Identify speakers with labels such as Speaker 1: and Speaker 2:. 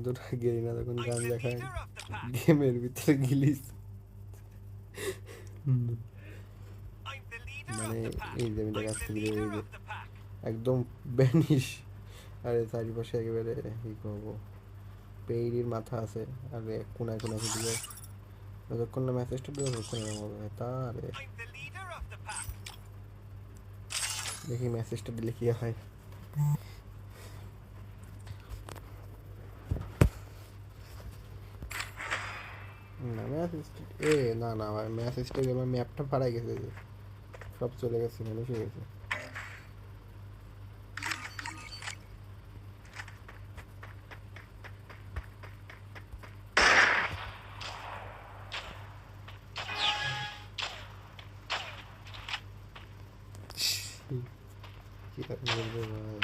Speaker 1: দুটো গেরিনা যখন গান দেখায় গেমের ভিতরে গিলিস মানে এই যে আমি দেখাচ্ছি ভিডিও এই যে একদম ব্যানিশ। আরে চারিপাশে একেবারে কি করবো, পেইরির মাথা আছে আরে কোনায় কোনায় দিয়ে যতক্ষণ না মেসেজটা দিয়ে ততক্ষণ এরকম হবে তা। আরে দেখি মেসেজটা দিলে কি হয়। না মেসেজ এ না না ভাই মেসেজটা আমার ম্যাপটা পাড়ায় গেছে যে সব চলে গেছে মানুষ হয়ে গেছে। কি আর বলবো ভাই।